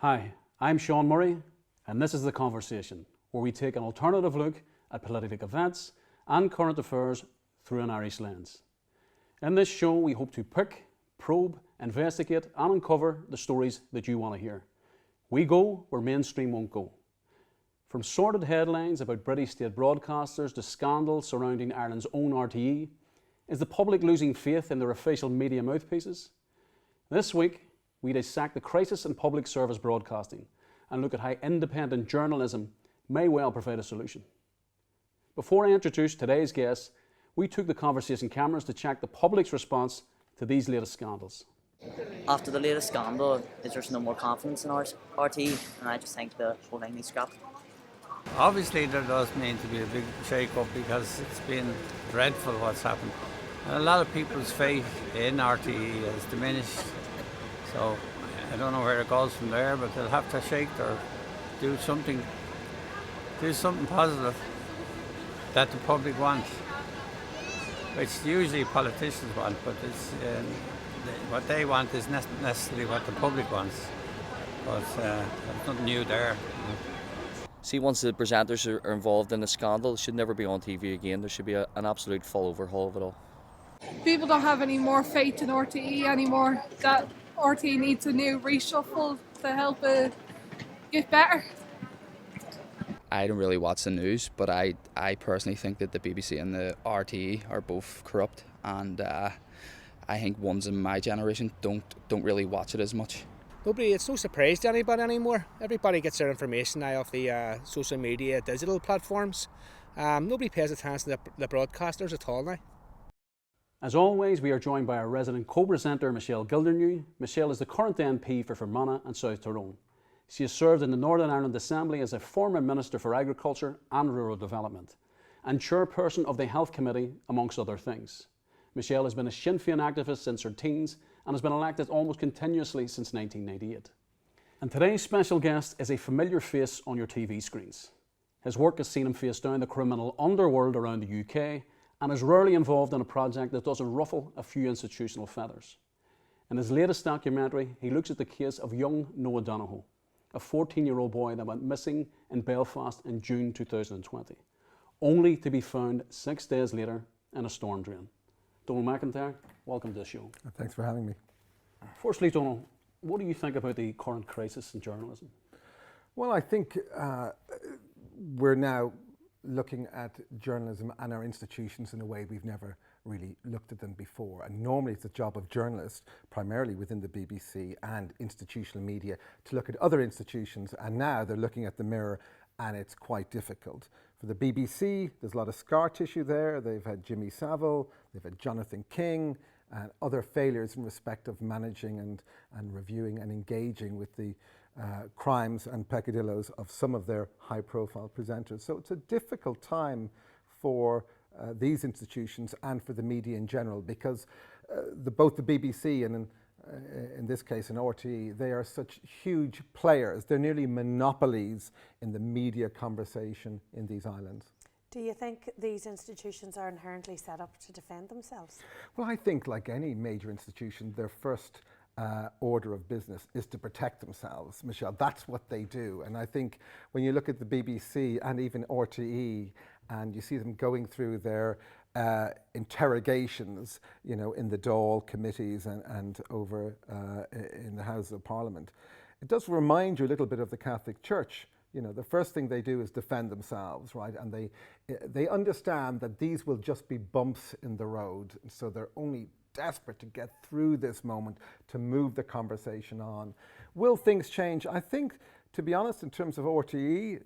Hi, I'm Sean Murray, and this is The Conversation, where we take an alternative look at political events and current affairs through an Irish lens. In this show, we hope to pick, probe, investigate, and uncover the stories that you want to hear. We go where mainstream won't go. From sordid headlines about British state broadcasters to scandals surrounding Ireland's own RTE, is the public losing faith in their official media mouthpieces? This week, we dissect the crisis in public service broadcasting and look at how independent journalism may well provide a solution. Before I introduce today's guests, we took the Conversation cameras to check the public's response to these latest scandals. After the latest scandal, there's no more confidence in RTE, and I just think the whole thing needs scrapped. Obviously there does mean to be a big shake-up because it's been dreadful what's happened. And a lot of people's faith in RTE has diminished. So I don't know where it goes from there, but they'll have to shake or do something positive that the public wants, which usually politicians want, but it's what they want is not necessarily what the public wants. But there's nothing new there. See, once the presenters are involved in a scandal, it should never be on TV again. There should be an absolute full overhaul of it all. People don't have any more faith in RTE anymore. That RTE needs a new reshuffle to help it get better. I don't really watch the news, but I personally think that the BBC and the RTE are both corrupt, and I think ones in my generation don't really watch it as much. It's no surprise to anybody anymore. Everybody gets their information now off the social media, digital platforms. Nobody pays attention to the broadcasters at all now. As always, we are joined by our resident co-presenter, Michelle Gildernew. Michelle is the current MP for Fermanagh and South Tyrone. She has served in the Northern Ireland Assembly as a former Minister for Agriculture and Rural Development and chairperson of the Health Committee, amongst other things. Michelle has been a Sinn Féin activist since her teens and has been elected almost continuously since 1998. And today's special guest is a familiar face on your TV screens. His work has seen him face down the criminal underworld around the UK and is rarely involved in a project that doesn't ruffle a few institutional feathers. In his latest documentary, he looks at the case of young Noah Donahoe, a 14-year-old boy that went missing in Belfast in June 2020, only to be found 6 days later in a storm drain. Donal MacIntyre, welcome to the show. Thanks for having me. Firstly, Donal, what do you think about the current crisis in journalism? Well, I think we're now looking at journalism and our institutions in a way we've never really looked at them before. And normally it's the job of journalists, primarily within the BBC and institutional media, to look at other institutions, and now they're looking at the mirror and it's quite difficult. For the BBC, there's a lot of scar tissue there. They've had Jimmy Savile, they've had Jonathan King, and other failures in respect of managing and reviewing and engaging with the crimes and peccadillos of some of their high-profile presenters. So it's a difficult time for these institutions and for the media in general, because both the BBC and in this case in RTE, they are such huge players. They're nearly monopolies in the media conversation in these islands. Do you think these institutions are inherently set up to defend themselves? Well, I think like any major institution, their first order of business is to protect themselves, Michelle. That's what they do. And I think when you look at the BBC and even RTE and you see them going through their interrogations, you know, in the Dáil committees and over in the Houses of Parliament, it does remind you a little bit of the Catholic Church. You know, the first thing they do is defend themselves, right? And they understand that these will just be bumps in the road. And so they're only desperate to get through this moment to move the conversation on. Will things change? I think, to be honest, in terms of RTE,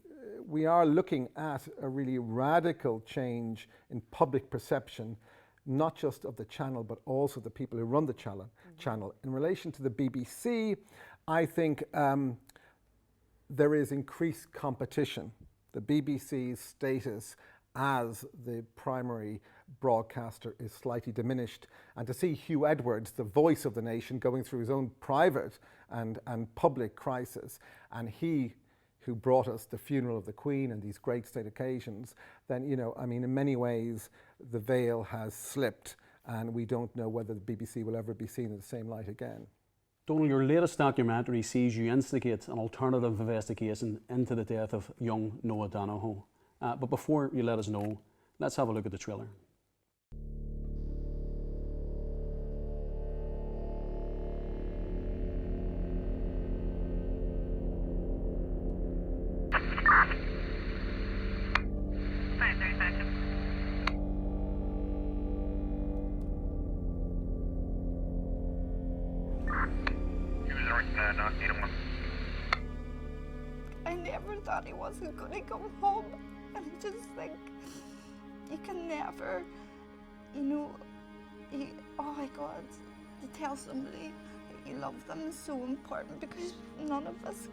we are looking at a really radical change in public perception, not just of the channel, but also the people who run the channel. In relation to the BBC, I think there is increased competition. The BBC's status as the primary broadcaster is slightly diminished, and to see Hugh Edwards, the voice of the nation, going through his own private and public crisis, and he who brought us the funeral of the Queen and these great state occasions, then, you know, I mean, in many ways the veil has slipped and we don't know whether the BBC will ever be seen in the same light again. Donal, your latest documentary sees you instigate an alternative investigation into the death of young Noah Donahoe. But before you let us know, let's have a look at the trailer. I never thought he wasn't going to come home, and I just think you can never, oh my God, to tell somebody that you love them is so important, because none of us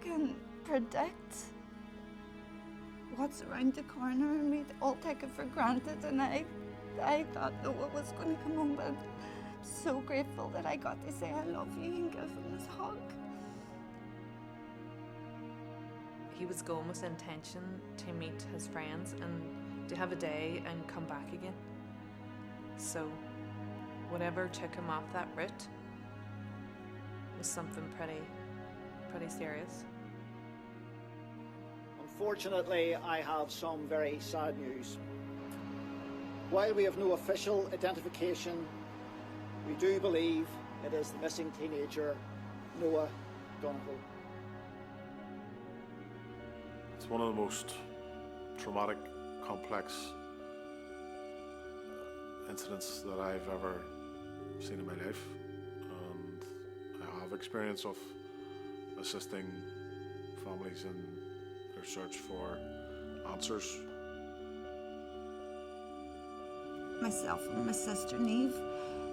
can predict what's around the corner, and we all take it for granted. And I thought Noah was going to come home, but I'm so grateful that I got to say I love you and give him this hug. He was going with the intention to meet his friends and to have a day and come back again. So whatever took him off that route was something pretty serious. Unfortunately, I have some very sad news. While we have no official identification, we do believe it is the missing teenager, Noah Donahoe. It's one of the most traumatic, complex incidents that I've ever seen in my life, and I have experience of assisting families in their search for answers. Myself and my sister Neve,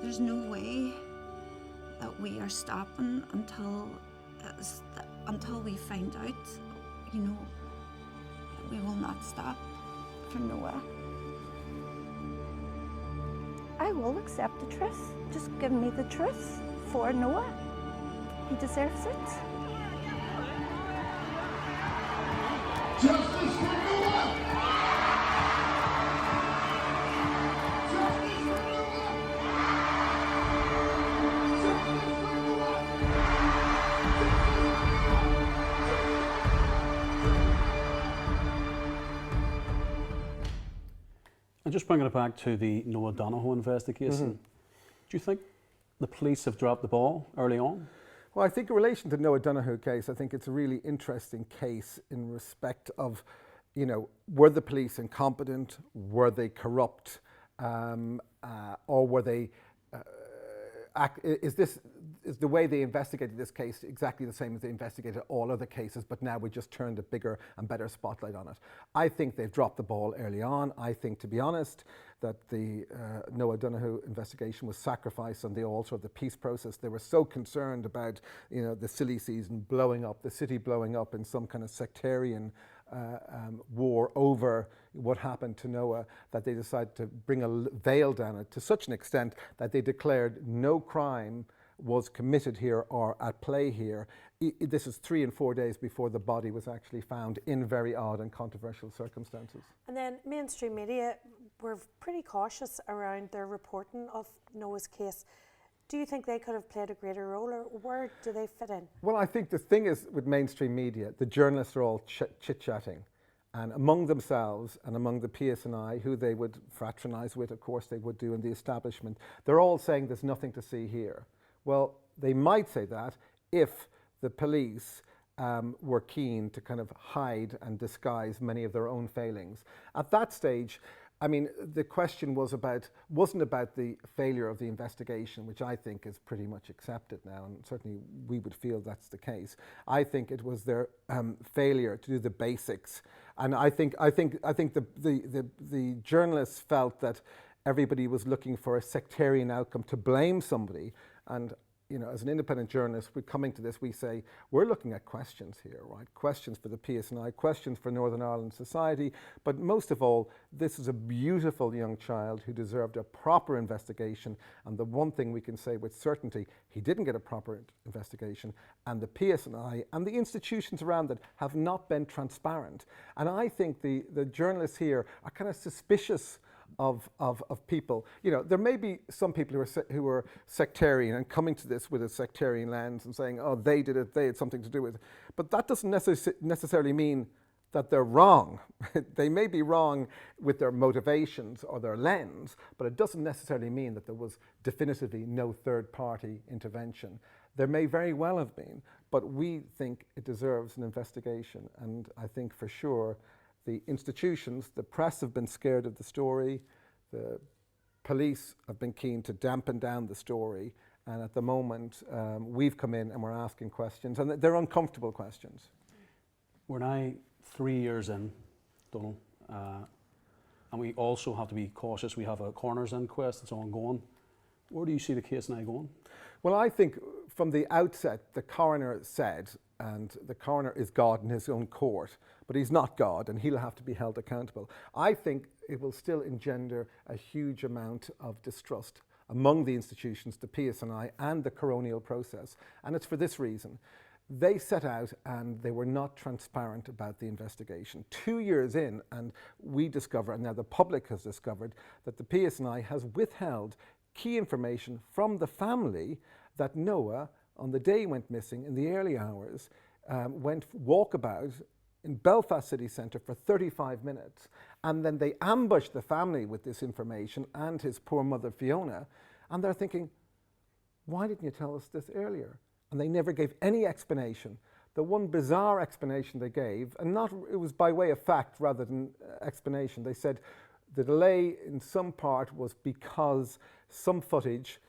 there's no way that we are stopping until we find out, we will not stop for Noah. I will accept the truth. Just give me the truth for Noah. He deserves it. Justice for Noah! And just bringing it back to the Noah Donahoe investigation, do you think the police have dropped the ball early on? Well, I think in relation to the Noah Donahoe case, I think it's a really interesting case in respect of, were the police incompetent, were they corrupt, or were they, is the way they investigated this case exactly the same as they investigated all other cases, but now we just turned a bigger and better spotlight on it? I think they've dropped the ball early on. I think, to be honest, that the Noah Donahoe investigation was sacrificed on the altar of the peace process. They were so concerned about, the silly season blowing up, the city blowing up in some kind of sectarian war over what happened to Noah, that they decided to bring a veil down it to such an extent that they declared no crime was committed here or at play here. This is 3 and 4 days before the body was actually found in very odd and controversial circumstances. And then mainstream media were pretty cautious around their reporting of Noah's case. Do you think they could have played a greater role, or where do they fit in? Well, I think the thing is with mainstream media, the journalists are all chit-chatting, and among themselves and among the PSNI, who they would fraternise with, of course they would do in the establishment, they're all saying there's nothing to see here. Well, they might say that if the police were keen to kind of hide and disguise many of their own failings. At that stage, I mean, the question wasn't about the failure of the investigation, which I think is pretty much accepted now, and certainly we would feel that's the case. I think it was their failure to do the basics, and I think the journalists felt that everybody was looking for a sectarian outcome to blame somebody, and as an independent journalist, we're coming to this, we say, we're looking at questions here, right? Questions for the PSNI, questions for Northern Ireland society, but most of all, this is a beautiful young child who deserved a proper investigation, and the one thing we can say with certainty, he didn't get a proper investigation, and the PSNI and the institutions around it have not been transparent. And I think the journalists here are kind of suspicious of people. You know, there may be some people who are sectarian and coming to this with a sectarian lens and saying, oh, they did it, they had something to do with it. But that doesn't necessarily mean that they're wrong. They may be wrong with their motivations or their lens, but it doesn't necessarily mean that there was definitively no third-party intervention. There may very well have been, but we think it deserves an investigation. And I think for sure the institutions, the press have been scared of the story, the police have been keen to dampen down the story, and at the moment we've come in and we're asking questions, and they're uncomfortable questions. We're now 3 years in, Donal, and we also have to be cautious. We have a coroner's inquest that's ongoing. Where do you see the case now going? Well, I think from the outset, the coroner said, and the coroner is God in his own court, but he's not God and he'll have to be held accountable. I think it will still engender a huge amount of distrust among the institutions, the PSNI and the coronial process, and it's for this reason. They set out and they were not transparent about the investigation. 2 years in, and we discover, and now the public has discovered, that the PSNI has withheld key information from the family that Noah, on the day he went missing, in the early hours, went walkabout in Belfast city centre for 35 minutes. And then they ambushed the family with this information and his poor mother Fiona. And they're thinking, why didn't you tell us this earlier? And they never gave any explanation. The one bizarre explanation they gave, and it was by way of fact rather than explanation, they said the delay in some part was because some footage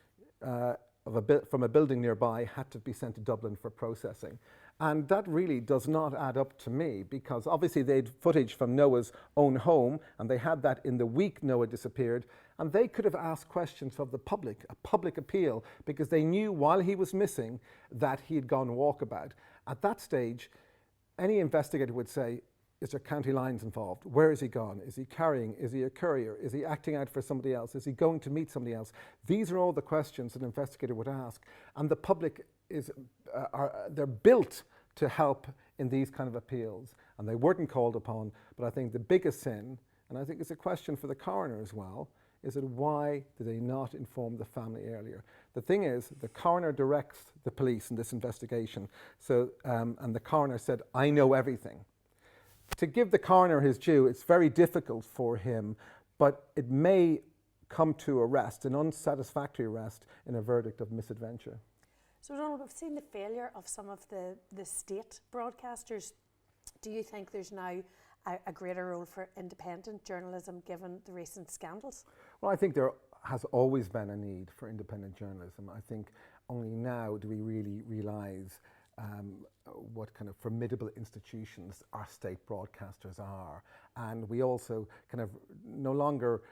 from a building nearby had to be sent to Dublin for processing. And that really does not add up to me, because obviously they had footage from Noah's own home, and they had that in the week Noah disappeared, and they could have asked questions of the public, a public appeal, because they knew while he was missing that he had gone walkabout. At that stage, any investigator would say, is there county lines involved? Where is he gone? Is he carrying? Is he a courier? Is he acting out for somebody else? Is he going to meet somebody else? These are all the questions an investigator would ask. And the public they're built to help in these kind of appeals. And they weren't called upon. But I think the biggest sin, and I think it's a question for the coroner as well, is that why did they not inform the family earlier? The thing is, the coroner directs the police in this investigation. So, and the coroner said, I know everything. To give the coroner his due, it's very difficult for him, but it may come to arrest, an unsatisfactory arrest, in a verdict of misadventure. So, Donald, we've seen the failure of some of the state broadcasters. Do you think there's now a greater role for independent journalism given the recent scandals? Well, I think there has always been a need for independent journalism. I think only now do we really realise what kind of formidable institutions our state broadcasters are. And we also kind of no longer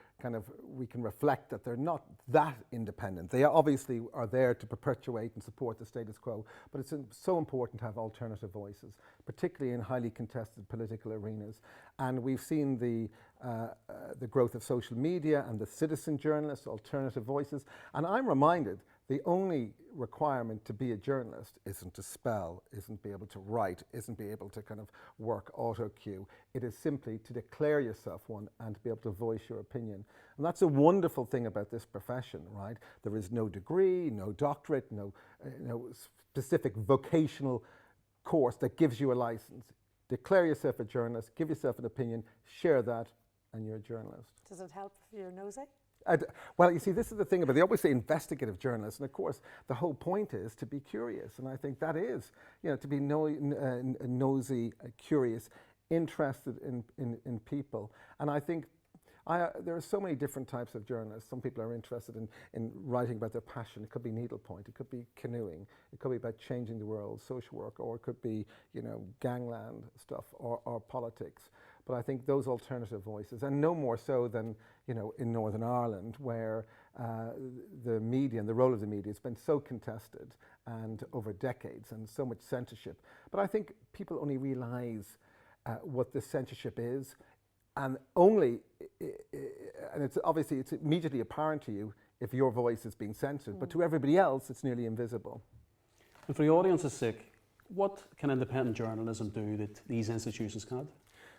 we can reflect that they're not that independent. They obviously are there to perpetuate and support the status quo, but it's so important to have alternative voices, particularly in highly contested political arenas. And we've seen the growth of social media and the citizen journalists, alternative voices. And I'm reminded the only requirement to be a journalist isn't to spell, isn't be able to write, isn't be able to kind of work auto cue. It is simply to declare yourself one and to be able to voice your opinion. And that's a wonderful thing about this profession, right? There is no degree, no doctorate, no specific vocational course that gives you a license. Declare yourself a journalist, give yourself an opinion, share that, and you're a journalist. Does it help if you're nosy? Well, you see, this is the thing about, they always say investigative journalists, and of course the whole point is to be curious, and I think that is, to be nosy, curious, interested in people. And I think there are so many different types of journalists. Some people are interested in writing about their passion. It could be needlepoint, it could be canoeing, it could be about changing the world, social work, or it could be, gangland stuff or politics. But I think those alternative voices, and no more so than, in Northern Ireland, where the media and the role of the media has been so contested and over decades, and so much censorship. But I think people only realise what this censorship is, and it's obviously it's immediately apparent to you if your voice is being censored, but to everybody else it's nearly invisible. And for the audience's sake, what can independent journalism do that these institutions can't?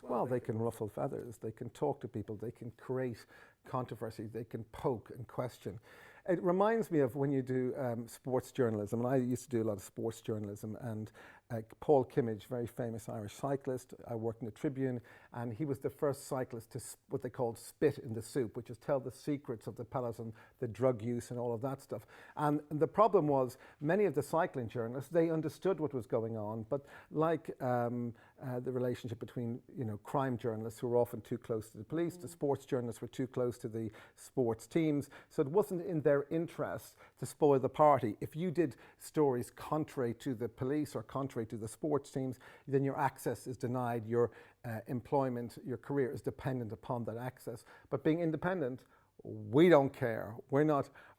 Well, they can ruffle feathers, they can talk to people, they can create controversy, they can poke and question. It reminds me of when you do sports journalism, and I used to do a lot of sports journalism, and Paul Kimmage, very famous Irish cyclist, I worked in the Tribune, and he was the first cyclist to what they called spit in the soup, which is tell the secrets of the peloton, the drug use and all of that stuff. And the problem was many of the cycling journalists, they understood what was going on, but like the relationship between crime journalists who were often too close to the police, the sports journalists were too close to the sports teams, so it wasn't in their interest to spoil the party. If you did stories contrary to the police or contrary to the sports teams, then your access is denied, your employment, your career is dependent upon that access. But being independent, we don't care.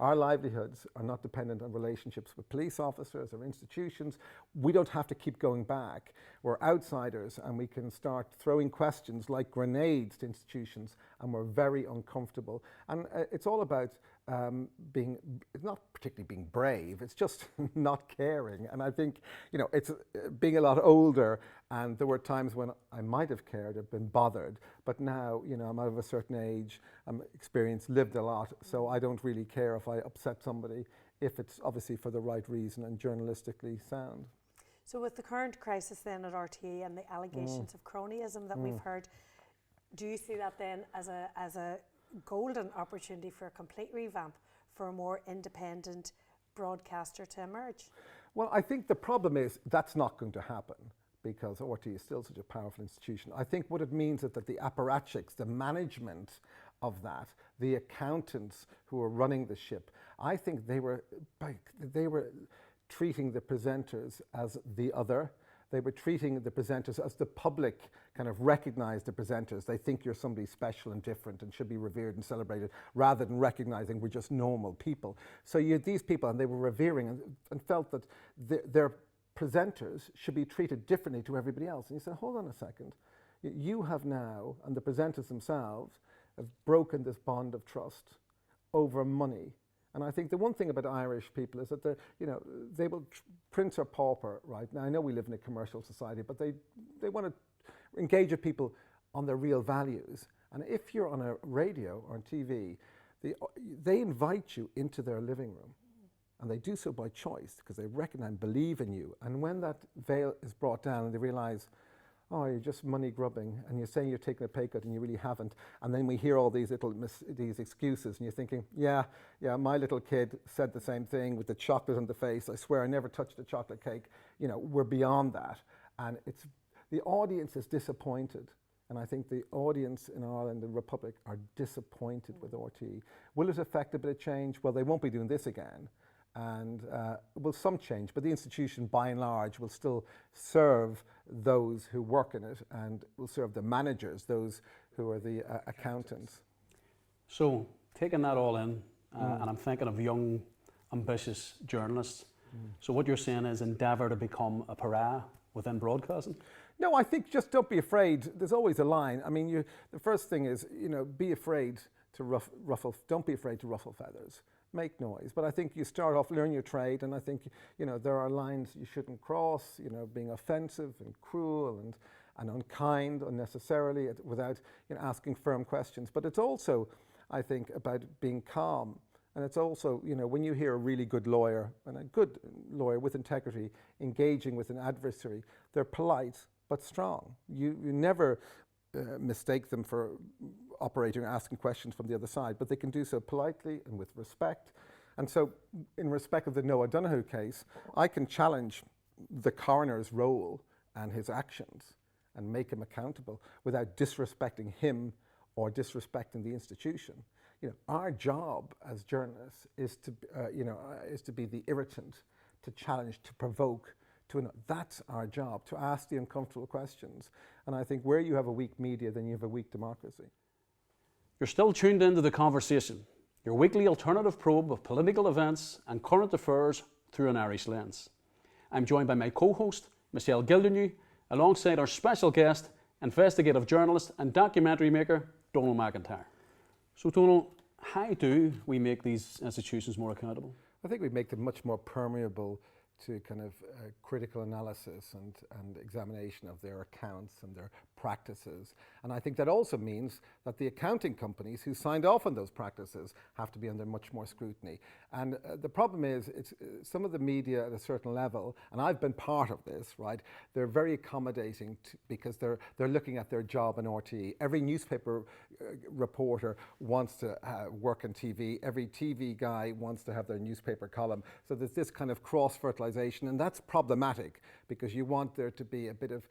Our livelihoods are not dependent on relationships with police officers or institutions. We don't have to keep going back. We're outsiders, and we can start throwing questions like grenades to institutions, and we're very uncomfortable. And it's all about it's not particularly being brave, it's just not caring. And I think, it's being a lot older, and there were times when I might have cared or been bothered, but now, I'm out of a certain age, I'm experienced, lived a lot, so I don't really care if I upset somebody, if it's obviously for the right reason and journalistically sound. So with the current crisis then at RTE and the allegations of cronyism that we've heard, do you see that then as a golden opportunity for a complete revamp, for a more independent broadcaster to emerge? Well, I think the problem is that's not going to happen, because RTE is still such a powerful institution. I think what it means is that the apparatchiks, the management of that, the accountants who are running the ship, I think they were treating the presenters as the other. They were treating the presenters as the public kind of recognize the presenters. They think you're somebody special and different and should be revered and celebrated, rather than recognizing we're just normal people. So you had these people, and they were revering and felt that their presenters should be treated differently to everybody else. And you said, hold on a second. You have now, and the presenters themselves, have broken this bond of trust over money. And I think the one thing about Irish people is that they will prince or pauper, right? Now I know we live in a commercial society, but they want to engage with people on their real values. And if you're on a radio or on TV, they invite you into their living room, and they do so by choice because they recognize and believe in you. And when that veil is brought down and they realize, oh, you're just money grubbing, and you're saying you're taking a pay cut and you really haven't. And then we hear all these these excuses, and you're thinking, yeah, my little kid said the same thing with the chocolate on the face. I swear I never touched a chocolate cake. We're beyond that. And the audience is disappointed. And I think the audience in Ireland and the Republic are disappointed with RTE. Will it affect a bit of change? Well, they won't be doing this again. And will some change, but the institution by and large will still serve those who work in it, and will serve the managers, those who are the accountants. So taking that all in, and I'm thinking of young, ambitious journalists. So what you're saying is endeavour to become a pariah within broadcasting? No, I think just don't be afraid. There's always a line. I mean, the first thing is, be afraid to don't be afraid to ruffle feathers. Make noise. But I think you start off, learn your trade, and I think, there are lines you shouldn't cross, being offensive and cruel and unkind unnecessarily without asking firm questions. But it's also, I think, about being calm. And it's also, when you hear a really good lawyer, and a good lawyer with integrity, engaging with an adversary, they're polite but strong. You never mistake them for operating or asking questions from the other side, but they can do so politely and with respect. And so, in respect of the Noah Donahoe case, I can challenge the coroner's role and his actions and make him accountable without disrespecting him or disrespecting the institution. Our job as journalists is to be the irritant, to challenge, to provoke. That's our job, to ask the uncomfortable questions. And I think where you have a weak media, then you have a weak democracy. You're still tuned into The Conversation, your weekly alternative probe of political events and current affairs through an Irish lens. I'm joined by my co-host, Michelle Gildernew, alongside our special guest, investigative journalist and documentary maker, Donal MacIntyre. So Donal, how do we make these institutions more accountable? I think we make them much more permeable to kind of critical analysis and examination of their accounts and their practices. And I think that also means that the accounting companies who signed off on those practices have to be under much more scrutiny. And the problem is, it's some of the media at a certain level, and I've been part of this, right? They're very accommodating because they're looking at their job in RTE. Every newspaper reporter wants to work on TV. Every TV guy wants to have their newspaper column. So there's this kind of cross-fertilization, and that's problematic because you want there to be a bit of,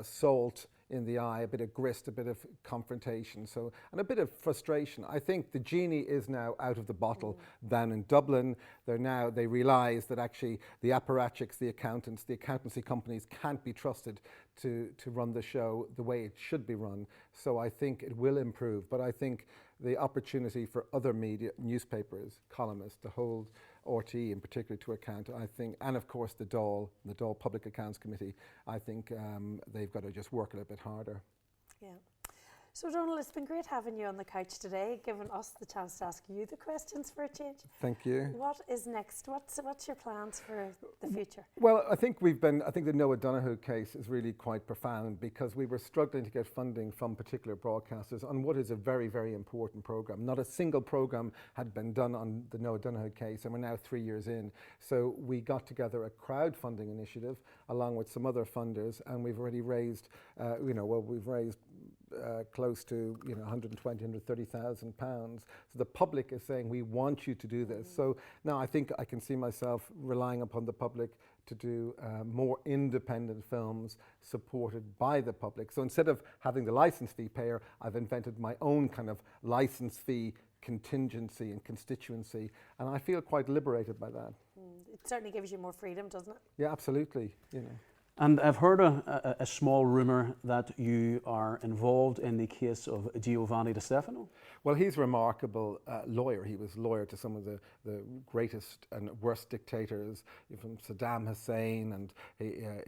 salt in the eye, a bit of grist, a bit of confrontation, and a bit of frustration. I think the genie is now out of the bottle down in Dublin. They realise that actually the apparatchiks, the accountants, the accountancy companies can't be trusted to run the show the way it should be run. So I think it will improve, but I think the opportunity for other media, newspapers, columnists to hold RTE in particular to account, I think, and of course the Dáil Public Accounts Committee, I think they've got to just work a little bit harder. Yeah. So Donal, it's been great having you on the couch today, giving us the chance to ask you the questions for a change. Thank you. What is next? What's your plans for the future? Well, I think the Noah Donahoe case is really quite profound because we were struggling to get funding from particular broadcasters on what is a very, very important programme. Not a single programme had been done on the Noah Donahoe case, and we're now 3 years in. So we got together a crowdfunding initiative along with some other funders, and we've already raised, we've raised close to 120,000, 130,000 pounds. So the public is saying, we want you to do this. So now I think I can see myself relying upon the public to do more independent films supported by the public. So instead of having the license fee payer, I've invented my own kind of license fee contingency and constituency, and I feel quite liberated by that. It certainly gives you more freedom, doesn't it? Yeah, absolutely. And I've heard a small rumour that you are involved in the case of Giovanni De Stefano. Well, he's a remarkable lawyer. He was lawyer to some of the greatest and worst dictators, from Saddam Hussein, and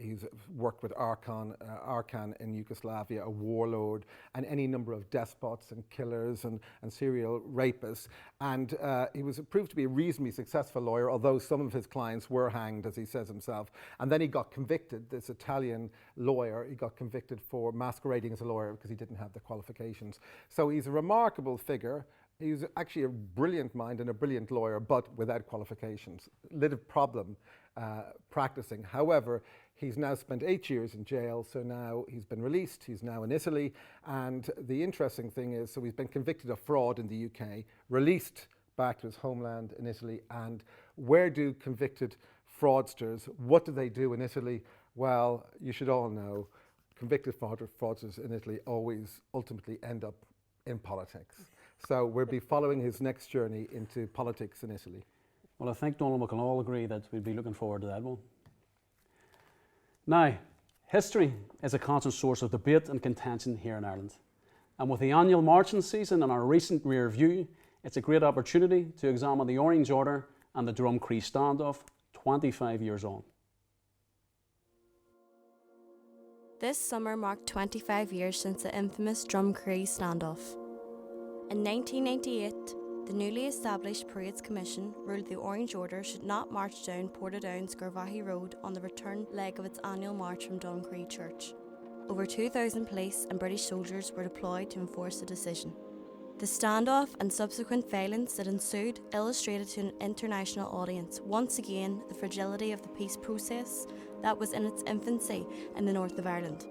he's worked with Arkan in Yugoslavia, a warlord, and any number of despots and killers and serial rapists. And he was proved to be a reasonably successful lawyer, although some of his clients were hanged, as he says himself. And then he got convicted, this Italian lawyer, he got convicted for masquerading as a lawyer because he didn't have the qualifications. So he's a remarkable figure. He's actually a brilliant mind and a brilliant lawyer, but without qualifications. Little problem practicing. However, he's now spent 8 years in jail, so now he's been released. He's now in Italy. And the interesting thing is, so he's been convicted of fraud in the UK, released back to his homeland in Italy. And where do convicted fraudsters, what do they do in Italy? Well, you should all know, convicted fraudsters in Italy always ultimately end up in politics. So we'll be following his next journey into politics in Italy. Well, I think Donal, we can all agree that we'd be looking forward to that one. Now, history is a constant source of debate and contention here in Ireland. And with the annual marching season and our recent rear view, it's a great opportunity to examine the Orange Order and the Drumcree standoff 25 years on. This summer marked 25 years since the infamous Drumcree standoff. In 1998, the newly established Parades Commission ruled the Orange Order should not march down Portadown's Garvaghey Road on the return leg of its annual march from Doncree Church. Over 2,000 police and British soldiers were deployed to enforce the decision. The standoff and subsequent violence that ensued illustrated to an international audience once again the fragility of the peace process that was in its infancy in the north of Ireland.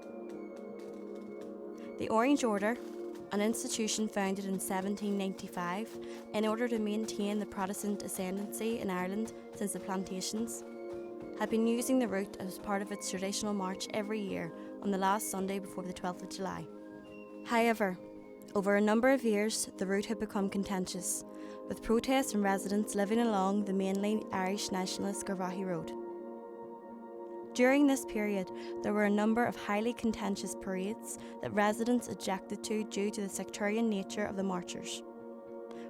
The Orange Order, an institution founded in 1795 in order to maintain the Protestant ascendancy in Ireland since the plantations, had been using the route as part of its traditional march every year on the last Sunday before the 12th of July. However, over a number of years, the route had become contentious, with protests from residents living along the mainly Irish nationalist Garvaghey Road. During this period, there were a number of highly contentious parades that residents objected to due to the sectarian nature of the marchers,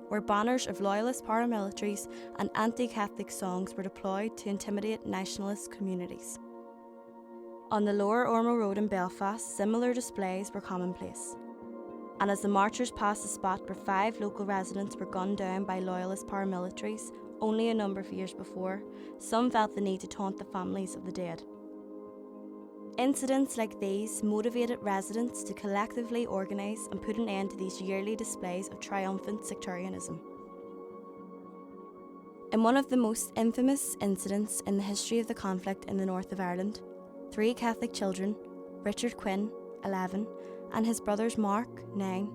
where banners of loyalist paramilitaries and anti-Catholic songs were deployed to intimidate nationalist communities. On the Lower Ormeau Road in Belfast, similar displays were commonplace. And as the marchers passed the spot where 5 local residents were gunned down by loyalist paramilitaries, only a number of years before, some felt the need to taunt the families of the dead. Incidents like these motivated residents to collectively organise and put an end to these yearly displays of triumphant sectarianism. In one of the most infamous incidents in the history of the conflict in the north of Ireland, 3 Catholic children, Richard Quinn, 11, and his brothers Mark, 9,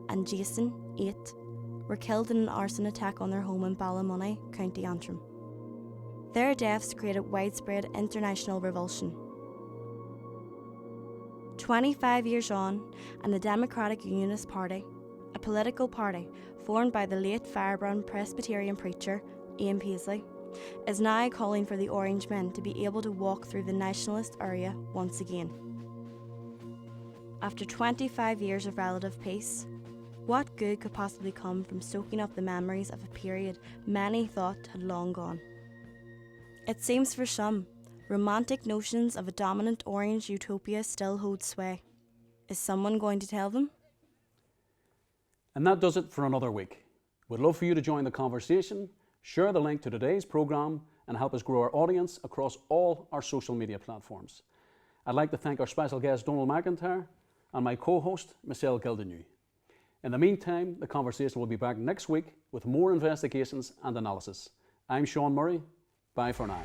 and Jason, 8, were killed in an arson attack on their home in Ballymoney, County Antrim. Their deaths created widespread international revulsion. 25 years on, and the Democratic Unionist Party, a political party formed by the late firebrand Presbyterian preacher Ian Paisley, is now calling for the Orange Men to be able to walk through the nationalist area once again. After 25 years of relative peace, what good could possibly come from soaking up the memories of a period many thought had long gone? It seems for some, romantic notions of a dominant orange utopia still hold sway. Is someone going to tell them? And that does it for another week. We'd love for you to join the conversation, share the link to today's programme, and help us grow our audience across all our social media platforms. I'd like to thank our special guest Donal MacIntyre and my co-host Michelle Gildernew. In the meantime, the conversation will be back next week with more investigations and analysis. I'm Sean Murray. Bye for now.